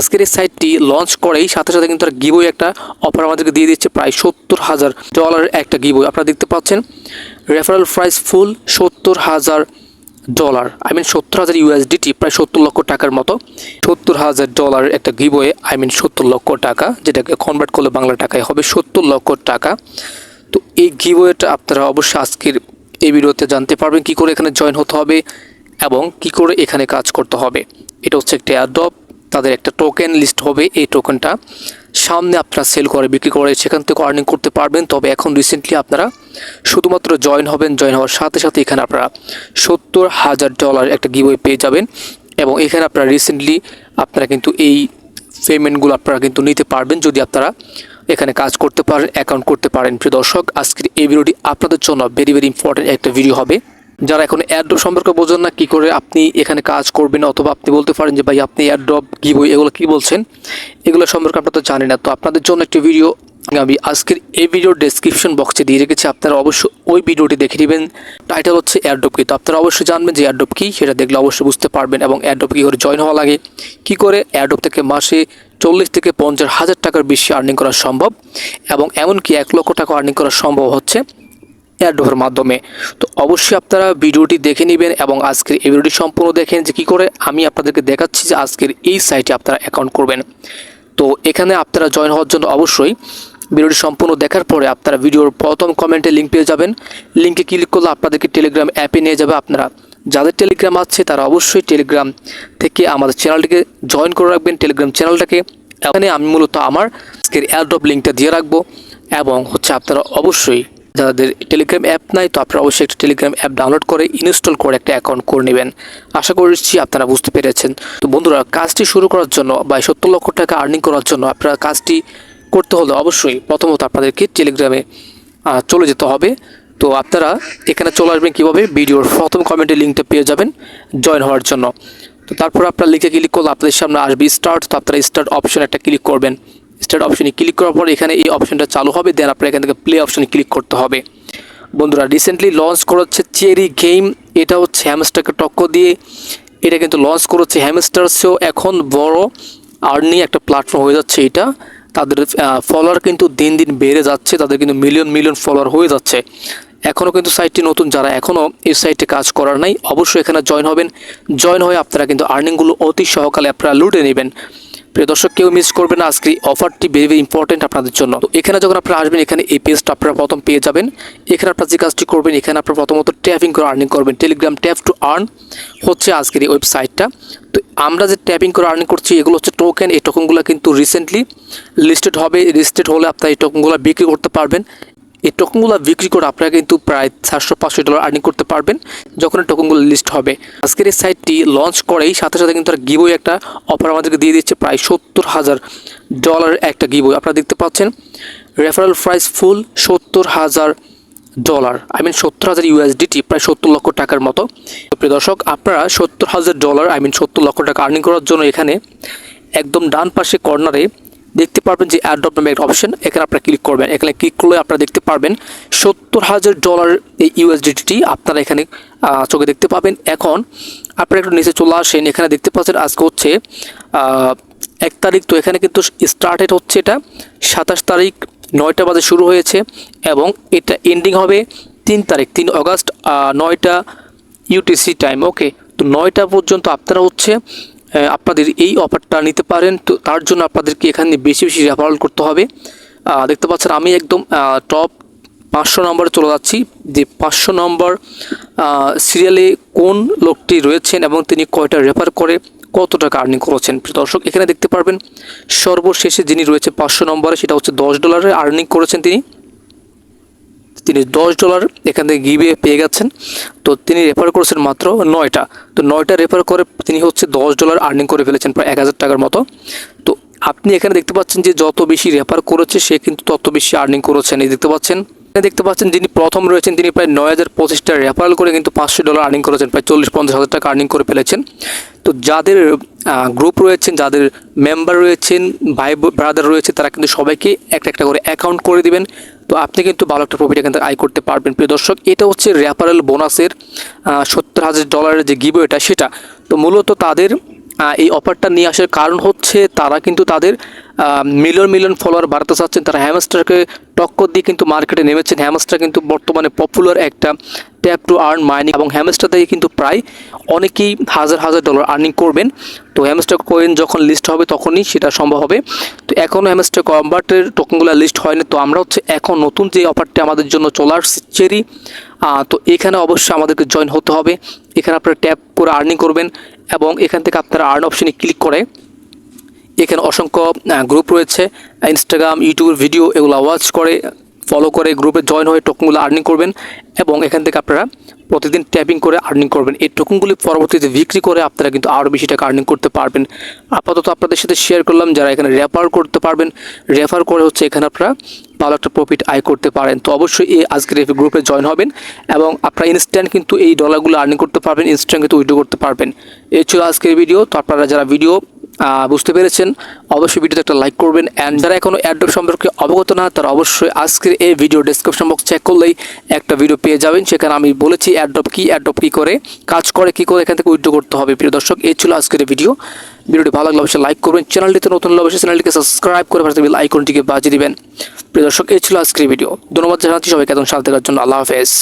আজকের এই সাইটটি লঞ্চ করেই সাথে সাথে কিন্তু তারা গিভওয়ে একটা অফার আমাদেরকে দিয়ে দিচ্ছে প্রায় $70,000 একটা গিভওয়ে। আপনারা দেখতে পাচ্ছেন referral prize pool $70,000, I mean 70,000 USDT, প্রায় 70 লক্ষ টাকার মতো। $70,000 একটা গিভওয়ে, আই মিন 70 লক্ষ টাকা, যেটাকে কনভার্ট করলে বাংলা টাকায় হবে 70 লক্ষ টাকা। তো এই গিভওয়েটা আপনারা অবশ্যই আজকের এই ভিডিওতে জানতে পারবেন কী করে এখানে জয়েন হতে হবে এবং কি করে এখানে কাজ করতে হবে। এটা হচ্ছে একটা অ্যাডপ, তাদের একটা টোকেন লিস্ট হবে। এই টোকেনটা সামনে আপনারা সেল করে বিক্রি করে সেখান থেকে আর্নিং করতে পারবেন। তবে এখন রিসেন্টলি আপনারা শুধুমাত্র জয়েন হবেন, জয়েন হওয়ার সাথে সাথে এখানে আপনারা $70,000 একটা গিভওয়ে পেয়ে যাবেন এবং এখানে আপনারা রিসেন্টলি আপনারা কিন্তু এই পেমেন্টগুলো আপনারা কিন্তু নিতে পারবেন যদি আপনারা এখানে কাজ করতে পারেন, অ্যাকাউন্ট করতে পারেন। প্রিয় দর্শক, আজকের এই ভিডিওটি আপনাদের জন্য ভেরি ভেরি ইম্পর্টেন্ট একটা ভিডিও হবে। যারা এখন অ্যাড্রপ সম্পর্কে বোঝেন না কী করে আপনি এখানে কাজ করবেন, অথবা আপনি বলতে পারেন যে ভাই আপনি অ্যাড্রপ গিভওয়ে এগুলো কী বলছেন, এগুলো সম্পর্কে আপনারা তো জানেন না। তো আপনাদের জন্য একটি ভিডিও আমি আজকের এই ভিডিওর ডেসক্রিপশন বক্সে দিয়ে রেখেছি, আপনারা অবশ্যই ওই ভিডিওটি দেখে নেবেন। টাইটেল হচ্ছে অ্যাড্রপ কী। তো আপনারা অবশ্যই জানবেন যে অ্যাড্রপ কী, সেটা দেখলে অবশ্যই বুঝতে পারবেন এবং অ্যাড্রপ কী করে জয়েন হওয়া লাগে, কী করে অ্যাড্রপ থেকে মাসে 40 থেকে 50 হাজার টাকার বেশি আর্নিং করা সম্ভব এবং এমনকি 1 লক্ষ টাকা আর্নিং করা সম্ভব হচ্ছে অ্যাড্রপের মাধ্যমে। তো অবশ্যই আপনারা ভিডিওটি দেখে নেবেন এবং আজকের এই ভিডিওটি সম্পূর্ণ দেখেন যে কী করে আমি আপনাদেরকে দেখাচ্ছি যে আজকের এই সাইটে আপনারা অ্যাকাউন্ট করবেন। তো এখানে আপনারা জয়েন হওয়ার জন্য অবশ্যই ভিডিওটি সম্পূর্ণ দেখার পরে আপনারা ভিডিওর প্রথম কমেন্টে লিঙ্ক পেয়ে যাবেন। লিঙ্কে ক্লিক করলে আপনাদেরকে টেলিগ্রাম অ্যাপে নিয়ে যাবে। আপনারা যাদের টেলিগ্রাম আছে তারা অবশ্যই টেলিগ্রাম থেকে আমাদের চ্যানেলটিকে জয়েন করে রাখবেন, টেলিগ্রাম চ্যানেলটাকে। এখানে আমি মূলত আমার আজকের অ্যাড্রপ লিঙ্কটা দিয়ে রাখবো এবং হচ্ছে আপনারা অবশ্যই যাদের টেলিগ্রাম অ্যাপ নাই তো আপনারা অবশ্যই একটা টেলিগ্রাম অ্যাপ ডাউনলোড করে ইনস্টল করে একটা অ্যাকাউন্ট করে নেবেন। আশা করছি আপনারা বুঝতে পেরেছেন। তো বন্ধুরা, কাজটি শুরু করার জন্য বা 70 লক্ষ টাকা আর্নিং করার জন্য আপনারা কাজটি করতে হলে অবশ্যই প্রথমত আপনাদেরকে টেলিগ্রামে চলে যেতে হবে। তো আপনারা এখানে চলে আসবেন কীভাবে, ভিডিওর প্রথম কমেন্টে লিঙ্কটা পেয়ে যাবেন জয়েন হওয়ার জন্য। তো তারপর আপনারা লিঙ্কে ক্লিক করলে আপনাদের সামনে আসবে স্টার্ট। তো আপনারা স্টার্ট অপশন একটা ক্লিক করবেন। স্টার্ট অপশনে ক্লিক করার পর এখানে এই অপশনটা চালু হবে, দেন আপনার এখান থেকে প্লে অপশনে ক্লিক করতে হবে। বন্ধুরা, রিসেন্টলি লঞ্চ করেছে চেরি গেম, এটা হচ্ছে হ্যামস্টারকে টক্কর দিয়ে এটা কিন্তু লঞ্চ করেছে হ্যামস্টারসেও এখন বড় আর্নিং একটা প্ল্যাটফর্ম হয়ে যাচ্ছে এটা। তাদের ফলোয়ার কিন্তু দিন দিন বেড়ে যাচ্ছে, তাদের কিন্তু মিলিয়ন মিলিয়ন ফলোয়ার হয়ে যাচ্ছে। এখনও কিন্তু সাইটটি নতুন, যারা এখনও এই সাইটে কাজ করার নাই অবশ্যই এখানে জয়েন হবেন। জয়েন হয়ে আপনারা কিন্তু আর্নিংগুলো অতি সহকালে আপনারা লুটে নেবেন। প্রিয় দর্শক, কেউ মিস করবেন না, আজকে অফারটি ভেরি ভেরি ইম্পর্টেন্ট আপনাদের জন্য। তো এখানে যখন আপনারা আসবেন এখানে এই পেজটা আপনারা প্রথম পেয়ে যাবেন। এখানে আপনারা যে কাজটি করবেন, এখানে আপনারা প্রথমত ট্যাপিং করে আর্নিং করবেন। টেলিগ্রাম ট্যাপ টু আর্ন হচ্ছে আজকের এই ওয়েবসাইটটা। তো আমরা যে ট্যাপিং করে আর্নিং করছি এগুলো হচ্ছে টোকেন। এই টোকেনগুলো কিন্তু রিসেন্টলি লিস্টেড হবে, লিস্টেড হলে আপনারা এই টোকেনগুলো বিক্রি করতে পারবেন। এই টোকেনগুলো বিক্রি করে আপনারা কিন্তু প্রায় $400-500 আর্নিং করতে পারবেন যখন এই টোকেনগুলো লিস্ট হবে। আজকের এই সাইটটি লঞ্চ করেই সাথে সাথে কিন্তু তারা গিভওয়ে একটা অফার আমাদেরকে দিয়ে দিচ্ছে প্রায় $70,000 একটা গিভওয়ে। আপনারা দেখতে পাচ্ছেন referral prize pool $70,000, I mean 70,000 USDT, প্রায় 70 লক্ষ টাকার মতো। প্রিয় দর্শক, আপনারা $70,000, আই মিন 70 লক্ষ টাকা আর্নিং করার জন্য এখানে একদম ডান পাশে কর্নারে দেখতে পারবেন যে অ্যাড্রপ নামে একটা অপশন, এখানে আপনারা ক্লিক করবেন। এখানে ক্লিক করলে আপনারা দেখতে পারবেন $70,000 এই USDT আপনারা এখানে চোখে দেখতে পাবেন। এখন আপনারা একটু নিচে চলে আসেন, এখানে দেখতে পাচ্ছেন আজকে হচ্ছে 1 তারিখ। তো এখানে কিন্তু স্টার্টেড হচ্ছে এটা 27 তারিখ 9টা বাজে শুরু হয়েছে এবং এটা এন্ডিং হবে 3 তারিখ 3 অগাস্ট 9টা UTC টাইম। ওকে, তো 9টা পর্যন্ত আপনারা হচ্ছে আপনাদের এই অফারটা নিতে পারেন। তো তার জন্য আপনাদেরকে এখানে বেশি বেশি রেফারেল করতে হবে। দেখতে পাচ্ছেন আমি একদম টপ 500 নম্বরে চলে যাচ্ছি, যে 500 নম্বর সিরিয়ালে কোন লোকটি রয়েছেন এবং তিনি কয়টা রেফার করে কত টাকা আর্নিং করেছেন। দর্শক, এখানে দেখতে পারবেন সর্বশেষে যিনি রয়েছে 500 নম্বরে, সেটা হচ্ছে $10 আর্নিং করেছেন তিনি $10 এখান থেকে গিভওয়ে পেয়ে গেছেন। তো তিনি রেফার করেছেন মাত্র 9টা। তো 9টা রেফার করে তিনি হচ্ছে $10 আর্নিং করে ফেলেছেন, প্রায় 1000 টাকার মতো। তো আপনি এখানে দেখতে পাচ্ছেন যে যত বেশি রেফার করেছে সে কিন্তু তত বেশি আর্নিং করেছেন। এই দেখতে পাচ্ছেন যিনি প্রথম রয়েছেন তিনি প্রায় 9025টা রেফারেল করে কিন্তু $500 আর্নিং করেছেন, প্রায় 40-50 হাজার টাকা আর্নিং করে ফেলেছেন। তো যাদের গ্রুপ রয়েছেন, যাদের মেম্বার রয়েছেন, ভাই ব্রাদার রয়েছে, তারা কিন্তু সবাইকে একটা একটা করে অ্যাকাউন্ট করে দিবেন। তো আপনি কিন্তু ভালো একটা প্রফিট এখান থেকে আয় করতে পারবেন। প্রিয় দর্শক, এটা হচ্ছে রেফারেল বোনাসের $70,000 যে গিভওয়েটা সেটা। তো মূলত তাদের এই অফারটা নিয়ে আসার কারণ হচ্ছে তারা কিন্তু তাদের মিলিয়ন ফলোয়ার বাড়াতে চাচ্ছেন। তারা হ্যামস্টারকে টক্কর দিয়ে কিন্তু মার্কেটে নেমেছেন। হ্যামস্টার কিন্তু বর্তমানে পপুলার একটা ট্যাপ টু আর্ন মাইনিং, এবং হ্যামস্টার থেকে কিন্তু প্রায় অনেকেই হাজার ডলার আর্নিং করবেন। তো হ্যামস্টার কয়েন যখন লিস্ট হবে তখনই সেটা সম্ভব হবে। তো এখনও হ্যামস্টার কনভার্টের টোকেনগুলো লিস্ট হয়নি। তো আমরা হচ্ছে এখন নতুন যে অফারটা আমাদের জন্য চলে আসছে চেরি, তো এখানে অবশ্যই আমাদেরকে জয়েন হতে হবে। এখানে আপনারা ট্যাপ করে আর্নিং করবেন এবং এখান থেকে আপনারা আর্ন অপশনে ক্লিক করে এখানে অসংখ্য গ্রুপ রয়েছে, ইনস্টাগ্রাম, ইউটিউবের ভিডিও এগুলো ওয়াচ করে ফলো করে গ্রুপে জয়েন হয়ে টোকেনগুলো আর্নিং করবেন এবং এখান থেকে আপনারা প্রতিদিন ট্যাপিং করে আর্নিং করবেন। এই টোকেনগুলি পরবর্তীতে বিক্রি করে আপনারা কিন্তু আরও বেশি টাকা আর্নিং করতে পারবেন। আপাতত আপনাদের সাথে শেয়ার করলাম যারা এখানে রেফার করতে পারবেন, রেফার করে হচ্ছে এখানে আপনারা ভালো একটা প্রফিট আয় করতে পারেন। তো অবশ্যই এই আজকের এই গ্রুপে জয়েন হবেন এবং আপনারা ইনস্ট্যান্ট কিন্তু এই ডলারগুলো আর্নিং করতে পারবেন, ইনস্ট্যান্ট কিন্তু উইথড্র করতে পারবেন। এই ছিল আজকের ভিডিও। তো আপনারা যারা ভিডিও বুঝতে পেরেছেন অবশ্যই ভিডিওতে একটা লাইক করবেন, অ্যান্ড যারা এখনও অ্যাড্রপ সম্পর্কে অবগত না তারা অবশ্যই আজকের এই ভিডিও ডেসক্রিপশন বক্স চেক করলেই একটা ভিডিও পেয়ে যাবেন। সেখানে আমি বলেছি অ্যাড্রপ কী করে কাজ করে, কী করে এখান থেকে উইথড্র করতে হবে। প্রিয় দর্শক, এই ছিল আজকের ভিডিও। ভিডিওটি ভালো লাগলে অবশ্যই লাইক করবেন, চ্যানেলটিতে নতুন হলে অবশ্যই চ্যানেলটিকে সাবস্ক্রাইব করে পাশে বেল আইকনটিকে বাজিয়ে দিবেন। প্রিয় দর্শক, এই ছিল আজকের ভিডিও। ধন্যবাদ জানাচ্ছি সবাইকে এত সাথে থাকার জন্য। আল্লাহ হাফেজ।